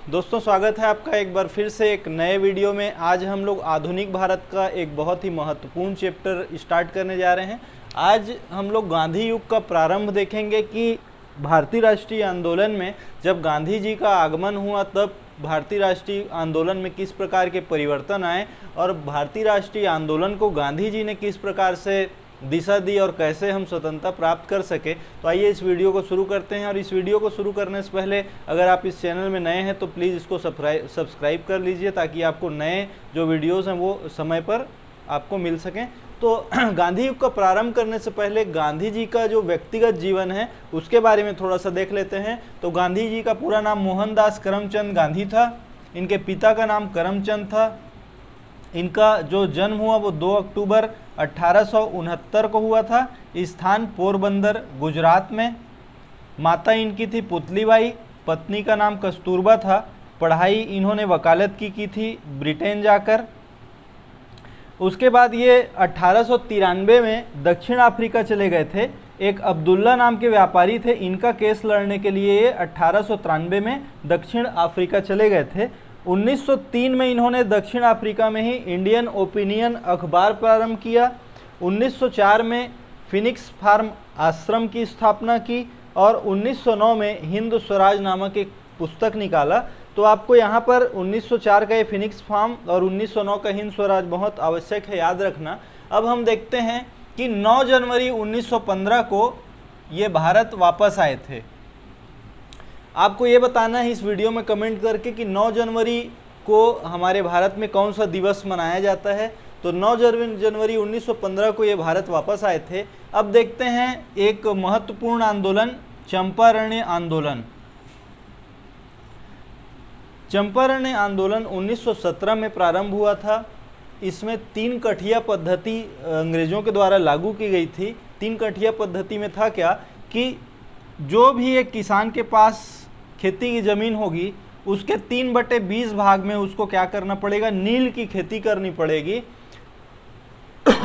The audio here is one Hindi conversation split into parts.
दोस्तों, स्वागत है आपका एक बार फिर से एक नए वीडियो में। आज हम लोग आधुनिक भारत का एक बहुत ही महत्वपूर्ण चैप्टर स्टार्ट करने जा रहे हैं। आज हम लोग गांधी युग का प्रारंभ देखेंगे कि भारतीय राष्ट्रीय आंदोलन में जब गांधी जी का आगमन हुआ तब भारतीय राष्ट्रीय आंदोलन में किस प्रकार के परिवर्तन आए और भारतीय राष्ट्रीय आंदोलन को गांधी जी ने किस प्रकार से दिशा दी और कैसे हम स्वतंत्रता प्राप्त कर सके। तो आइए इस वीडियो को शुरू करते हैं। और इस वीडियो को शुरू करने से पहले अगर आप इस चैनल में नए हैं तो प्लीज़ इसको सब्सक्राइब कर लीजिए ताकि आपको नए जो वीडियोस हैं वो समय पर आपको मिल सकें। तो गांधी युग का प्रारंभ करने से पहले गांधी जी का जो व्यक्तिगत जीवन है उसके बारे में थोड़ा सा देख लेते हैं। तो गांधी जी का पूरा नाम मोहनदास करमचंद गांधी था। इनके पिता का नाम करमचंद था। इनका जो जन्म हुआ वो 2 अक्टूबर 1869 को हुआ था। स्थान पोरबंदर गुजरात में। माता इनकी थी पुतलीबाई, पत्नी का नाम कस्तूरबा था। पढ़ाई इन्होंने वकालत की थी ब्रिटेन जाकर। उसके बाद ये 1893 में दक्षिण अफ्रीका चले गए थे। एक अब्दुल्ला नाम के व्यापारी थे, इनका केस लड़ने के लिए ये 1893 में दक्षिण अफ्रीका चले गए थे। 1903 में इन्होंने दक्षिण अफ्रीका में ही इंडियन ओपिनियन अखबार प्रारंभ किया। 1904 में फिनिक्स फार्म आश्रम की स्थापना की और 1909 में हिंद स्वराज नामक एक पुस्तक निकाला। तो आपको यहाँ पर 1904 का ये फिनिक्स फार्म और 1909 का हिंद स्वराज बहुत आवश्यक है याद रखना। अब हम देखते हैं कि 9 जनवरी 1915 को ये भारत वापस आए थे। आपको ये बताना है इस वीडियो में कमेंट करके कि 9 जनवरी को हमारे भारत में कौन सा दिवस मनाया जाता है। तो 9 जनवरी 1915 को ये भारत वापस आए थे। अब देखते हैं एक महत्वपूर्ण आंदोलन, चंपारण्य आंदोलन। चंपारण्य आंदोलन 1917 में प्रारंभ हुआ था। इसमें 3 कठिया पद्धति अंग्रेजों के द्वारा लागू की गई थी। 3 कठिया पद्धति में था क्या कि जो भी एक किसान के पास खेती की ज़मीन होगी उसके 3/20 भाग में उसको क्या करना पड़ेगा, नील की खेती करनी पड़ेगी।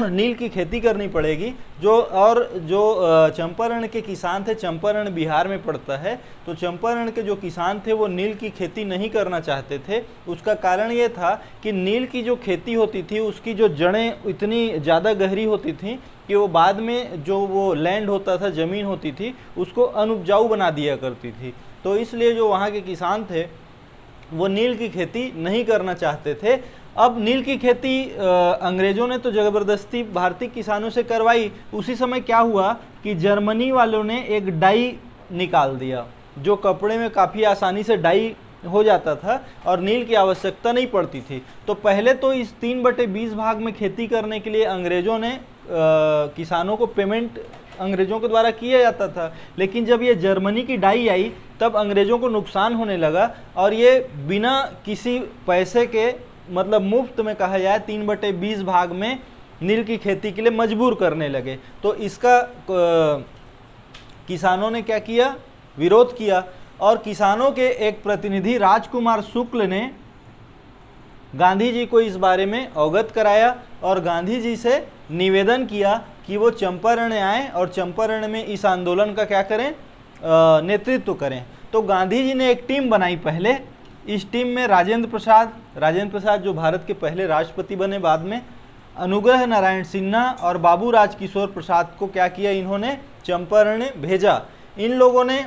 नील की खेती करनी पड़ेगी। जो चंपारण के किसान थे, चंपारण बिहार में पड़ता है, तो चंपारण के जो किसान थे वो नील की खेती नहीं करना चाहते थे। उसका कारण ये था कि नील की जो खेती होती थी उसकी जो जड़ें इतनी ज़्यादा गहरी होती थी कि वो बाद में जो वो लैंड होता था, ज़मीन होती थी, उसको अनुपजाऊ बना दिया करती थी। तो इसलिए जो वहाँ के किसान थे वो नील की खेती नहीं करना चाहते थे। अब नील की खेती अंग्रेजों ने तो ज़बरदस्ती भारतीय किसानों से करवाई। उसी समय क्या हुआ कि जर्मनी वालों ने एक डाई निकाल दिया जो कपड़े में काफ़ी आसानी से डाई हो जाता था और नील की आवश्यकता नहीं पड़ती थी। तो पहले तो इस 3/20 भाग में खेती करने के लिए अंग्रेजों ने किसानों को पेमेंट अंग्रेजों के द्वारा किया जाता था। लेकिन जब ये जर्मनी की डाई आई तब अंग्रेजों को नुकसान होने लगा और ये बिना किसी पैसे के, मतलब मुफ्त में कहा जाए, 3/20 भाग में नील की खेती के लिए मजबूर करने लगे। तो इसका किसानों ने क्या किया, विरोध किया। और किसानों के एक प्रतिनिधि राजकुमार शुक्ल ने गांधी जी को इस बारे में अवगत कराया और गांधी जी से निवेदन किया कि वो चंपारण आएँ और चंपारण में इस आंदोलन का क्या करें, नेतृत्व करें। तो गांधी जी ने एक टीम बनाई पहले। इस टीम में राजेंद्र प्रसाद जो भारत के पहले राष्ट्रपति बने बाद में, अनुग्रह नारायण सिन्हा और बाबू राजकिशोर प्रसाद को क्या किया, इन्होंने चंपारण भेजा। इन लोगों ने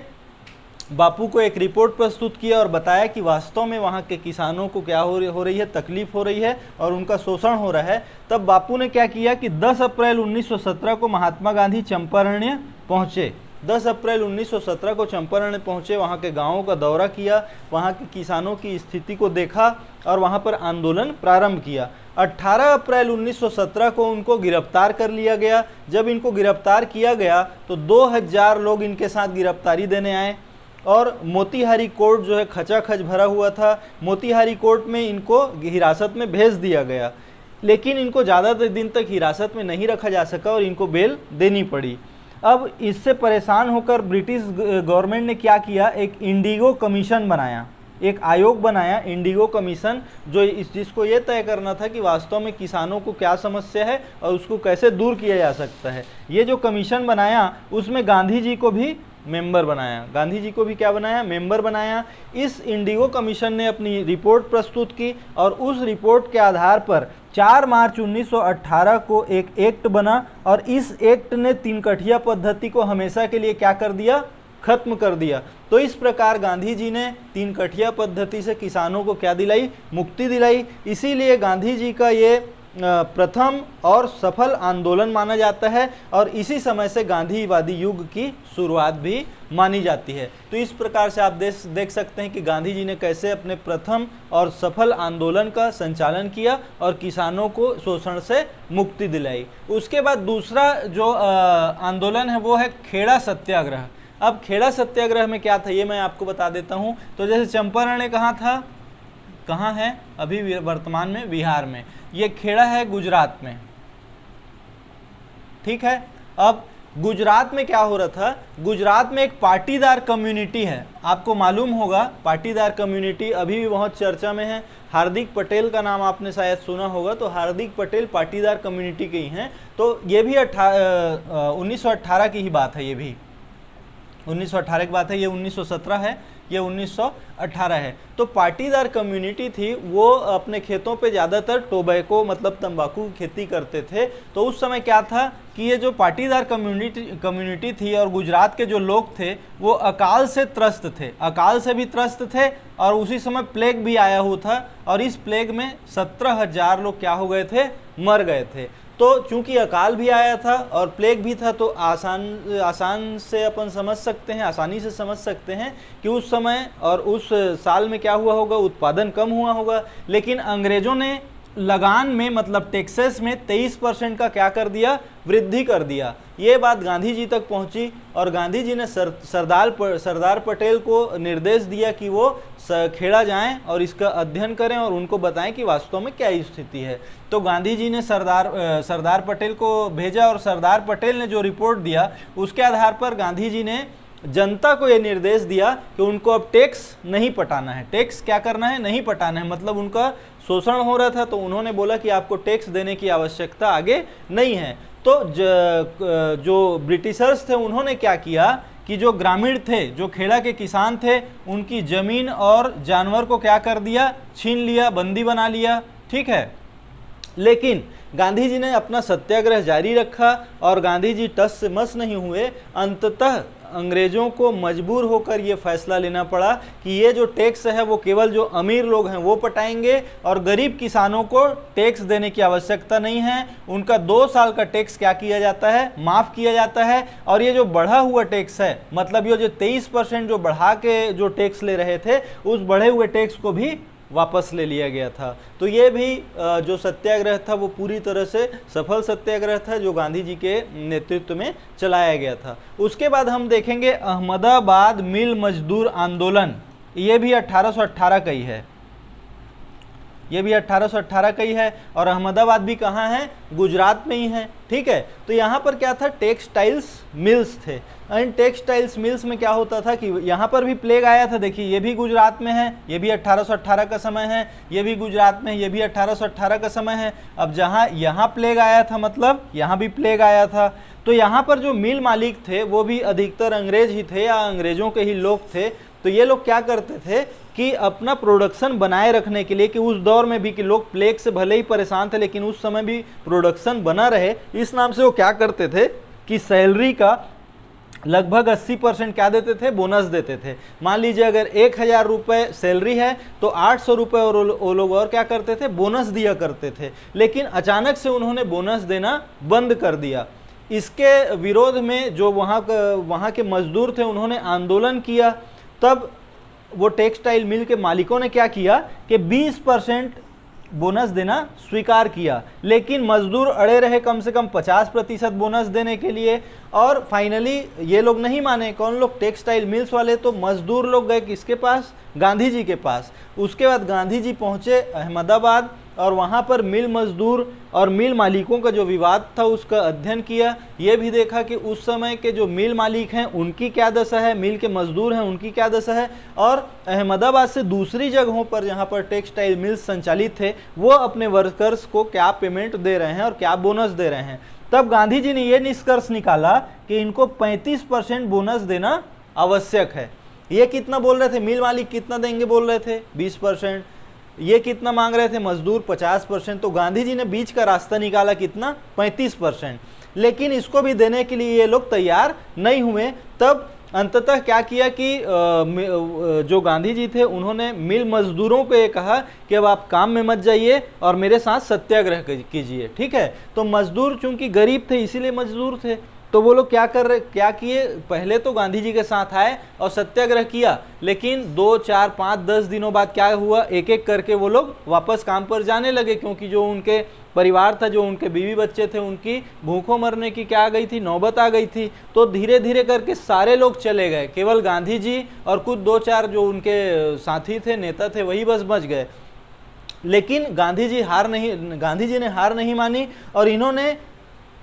बापू को एक रिपोर्ट प्रस्तुत किया और बताया कि वास्तव में वहाँ के किसानों को क्या हो रही है, तकलीफ हो रही है और उनका शोषण हो रहा है। तब बापू ने क्या किया कि 10 अप्रैल 1917 को महात्मा गांधी चंपारण्य पहुँचे। 10 अप्रैल 1917 को चंपारण्य पहुँचे, वहाँ के गाँवों का दौरा किया, वहाँ के किसानों की स्थिति को देखा और वहाँ पर आंदोलन प्रारंभ किया। 18 अप्रैल 1917 को उनको गिरफ्तार कर लिया गया। जब इनको गिरफ्तार किया गया तो 2000 लोग इनके साथ गिरफ्तारी देने आए और मोतीहारी कोर्ट जो है खचाखच भरा हुआ था। मोतीहारी कोर्ट में इनको हिरासत में भेज दिया गया, लेकिन इनको ज़्यादा दिन तक हिरासत में नहीं रखा जा सका और इनको बेल देनी पड़ी। अब इससे परेशान होकर ब्रिटिश गवर्नमेंट ने क्या किया, एक इंडिगो कमीशन बनाया, एक आयोग बनाया, इंडिगो कमीशन, जो इस चीज़ को ये तय करना था कि वास्तव में किसानों को क्या समस्या है और उसको कैसे दूर किया जा सकता है। ये जो कमीशन बनाया उसमें गांधी जी को भी मेंबर बनाया, गांधी जी को भी क्या बनाया, मेंबर बनाया। इस इंडिगो कमीशन ने अपनी रिपोर्ट प्रस्तुत की और उस रिपोर्ट के आधार पर 4 मार्च 1918 को एक एक्ट बना और इस एक्ट ने तीन कठिया पद्धति को हमेशा के लिए क्या कर दिया, खत्म कर दिया। तो इस प्रकार गांधी जी ने तीन कठिया पद्धति से किसानों को क्या दिलाई, मुक्ति दिलाई। इसीलिए गांधी जी का ये प्रथम और सफल आंदोलन माना जाता है और इसी समय से गांधीवादी युग की शुरुआत भी मानी जाती है। तो इस प्रकार से आप देख सकते हैं कि गांधी जी ने कैसे अपने प्रथम और सफल आंदोलन का संचालन किया और किसानों को शोषण से मुक्ति दिलाई। उसके बाद दूसरा जो आंदोलन है वो है खेड़ा सत्याग्रह। अब खेड़ा सत्याग्रह में क्या था ये मैं आपको बता देता हूं। तो जैसे चंपारण कहाँ था, कहाँ है अभी वर्तमान में, बिहार में। ये खेड़ा है गुजरात में, ठीक है। अब गुजरात में क्या हो रहा था, गुजरात में एक पाटीदार कम्युनिटी है, आपको मालूम होगा पाटीदार कम्युनिटी अभी भी बहुत चर्चा में है। हार्दिक पटेल का नाम आपने शायद सुना होगा, तो हार्दिक पटेल पाटीदार कम्युनिटी के ही हैं। तो ये भी 1918 की ही बात है, ये भी 1918 की बात है, ये 1917 है, ये 1918 है। तो पाटीदार कम्युनिटी थी, वो अपने खेतों पे ज़्यादातर टोबैको मतलब तंबाकू की खेती करते थे। तो उस समय क्या था कि ये जो पाटीदार कम्युनिटी थी और गुजरात के जो लोग थे वो अकाल से त्रस्त थे, अकाल से भी त्रस्त थे और उसी समय प्लेग भी आया हुआ था और इस प्लेग में 17,000 लोग क्या हो गए थे, मर गए थे। तो चूंकि अकाल भी आया था और प्लेग भी था तो आसान से अपन समझ सकते हैं, आसानी से समझ सकते हैं कि उस समय और उस साल में क्या हुआ होगा, उत्पादन कम हुआ होगा। लेकिन अंग्रेजों ने लगान में मतलब टैक्सेस में 23% का क्या कर दिया, वृद्धि कर दिया। ये बात गांधी जी तक पहुंची और गांधी जी ने सरदार पटेल को निर्देश दिया कि वो खेड़ा जाएं और इसका अध्ययन करें और उनको बताएं कि वास्तव में क्या स्थिति है। तो गांधी जी ने सरदार पटेल को भेजा और सरदार पटेल ने जो रिपोर्ट दिया उसके आधार पर गांधी जी ने जनता को ये निर्देश दिया कि उनको अब टैक्स नहीं पटाना है। टैक्स क्या करना है, नहीं पटाना है, मतलब उनका शोषण हो रहा था। तो उन्होंने बोला कि आपको टैक्स देने की आवश्यकता आगे नहीं है। तो जो ब्रिटिशर्स थे उन्होंने क्या किया कि जो ग्रामीण थे, जो खेड़ा के किसान थे, उनकी जमीन और जानवर को क्या कर दिया, छीन लिया, बंदी बना लिया, ठीक है। लेकिन गांधी जी ने अपना सत्याग्रह जारी रखा और गांधी जी टस से मस नहीं हुए। अंततः अंग्रेजों को मजबूर होकर ये फैसला लेना पड़ा कि ये जो टैक्स है वो केवल जो अमीर लोग हैं वो पटाएंगे और गरीब किसानों को टैक्स देने की आवश्यकता नहीं है। उनका 2 साल का टैक्स क्या किया जाता है, माफ किया जाता है। और ये जो बढ़ा हुआ टैक्स है, मतलब ये जो 23% जो बढ़ा के जो टैक्स ले रहे थे, उस बढ़े हुए टैक्स को भी वापस ले लिया गया था। तो ये भी जो सत्याग्रह था वो पूरी तरह से सफल सत्याग्रह था जो गांधी जी के नेतृत्व में चलाया गया था। उसके बाद हम देखेंगे अहमदाबाद मिल मजदूर आंदोलन, ये भी 1818 का ही है, ये भी 1818 का ही है और अहमदाबाद भी कहाँ है, गुजरात में ही है, ठीक है। तो यहाँ पर क्या था, टेक्सटाइल्स मिल्स थे। एंड टेक्सटाइल्स मिल्स में क्या होता था कि यहाँ पर भी प्लेग आया था। देखिए ये भी गुजरात में है, ये भी 1818 का समय है, ये भी गुजरात में, ये भी 1818 का समय है। अब जहाँ यहाँ प्लेग आया था मतलब यहाँ भी प्लेग आया था। तो यहाँ पर जो मिल मालिक थे वो भी अधिकतर अंग्रेज ही थे या अंग्रेजों के ही लोग थे। तो ये लोग क्या करते थे कि अपना प्रोडक्शन बनाए रखने के लिए, कि उस दौर में भी कि लोग प्लेग से भले ही परेशान थे लेकिन उस समय भी प्रोडक्शन बना रहे, इस नाम से वो क्या करते थे कि सैलरी का लगभग 80% क्या देते थे, बोनस देते थे। मान लीजिए अगर 1000 रुपये सैलरी है तो 800 रुपये और वो लोग और क्या करते थे, बोनस दिया करते थे। लेकिन अचानक से उन्होंने बोनस देना बंद कर दिया। इसके विरोध में जो वहाँ के मजदूर थे उन्होंने आंदोलन किया। तब वो टेक्सटाइल मिल के मालिकों ने क्या किया कि 20% बोनस देना स्वीकार किया, लेकिन मजदूर अड़े रहे कम से कम 50% बोनस देने के लिए। और फाइनली ये लोग नहीं माने, कौन लोग, टेक्सटाइल मिल्स वाले। तो मजदूर लोग गए किसके पास, गांधी जी के पास। उसके बाद गांधी जी पहुंचे अहमदाबाद और वहां पर मिल मजदूर और मिल मालिकों का जो विवाद था उसका अध्ययन किया। ये भी देखा कि उस समय के जो मिल मालिक हैं उनकी क्या दशा है, मिल के मजदूर हैं उनकी क्या दशा है, और अहमदाबाद से दूसरी जगहों पर जहां पर टेक्सटाइल मिल्स संचालित थे वो अपने वर्कर्स को क्या पेमेंट दे रहे हैं और क्या बोनस दे रहे हैं। तब गांधी जी ने यह निष्कर्ष निकाला कि इनको 35% बोनस देना आवश्यक है। ये कितना बोल रहे थे, मिल मालिक कितना देंगे बोल रहे थे, 20%। ये कितना मांग रहे थे मजदूर, 50%। तो गांधी जी ने बीच का रास्ता निकाला, कितना, 35%। लेकिन इसको भी देने के लिए ये लोग तैयार नहीं हुए। तब अंततः क्या किया कि जो गांधी जी थे उन्होंने मिल मजदूरों को ये कहा कि अब आप काम में मत जाइए और मेरे साथ सत्याग्रह कीजिए, ठीक है। तो मजदूर चूंकि गरीब थे इसीलिए मजदूर थे, तो वो लोग क्या किए, पहले तो गांधी जी के साथ आए और सत्याग्रह किया, लेकिन 2, 4, 5, 10 दिनों बाद क्या हुआ, एक एक करके वो लोग वापस काम पर जाने लगे, क्योंकि जो उनके परिवार था, जो उनके बीवी बच्चे थे, उनकी भूखों मरने की क्या आ गई थी, नौबत आ गई थी। तो धीरे धीरे करके सारे लोग चले गए, केवल गांधी जी और कुछ 2-4 जो उनके साथी थे, नेता थे, वही बस बच गए। लेकिन गांधी जी ने हार नहीं मानी और इन्होंने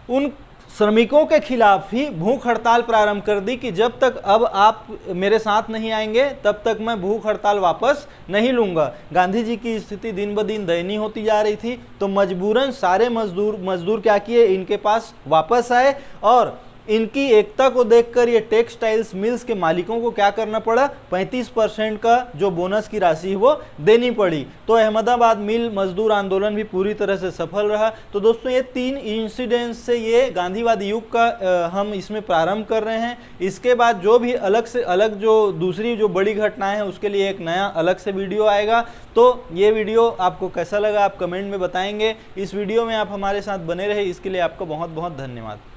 उन श्रमिकों के खिलाफ ही भूख हड़ताल प्रारंभ कर दी कि जब तक अब आप मेरे साथ नहीं आएंगे तब तक मैं भूख हड़ताल वापस नहीं लूंगा। गांधी जी की स्थिति दिन ब दिन दयनीय होती जा रही थी, तो मजबूरन सारे मजदूर क्या किए, इनके पास वापस आए और इनकी एकता को देखकर ये टेक्सटाइल्स मिल्स के मालिकों को क्या करना पड़ा, 35% का जो बोनस की राशि वो देनी पड़ी। तो अहमदाबाद मिल मजदूर आंदोलन भी पूरी तरह से सफल रहा। तो दोस्तों ये 3 इंसिडेंट्स से ये गांधीवादी युग का हम इसमें प्रारंभ कर रहे हैं। इसके बाद जो भी अलग से अलग जो दूसरी जो बड़ी घटनाएं हैं उसके लिए एक नया अलग से वीडियो आएगा। तो ये वीडियो आपको कैसा लगा आप कमेंट में बताएंगे। इस वीडियो में आप हमारे साथ बने रहे, इसके लिए आपका बहुत बहुत धन्यवाद।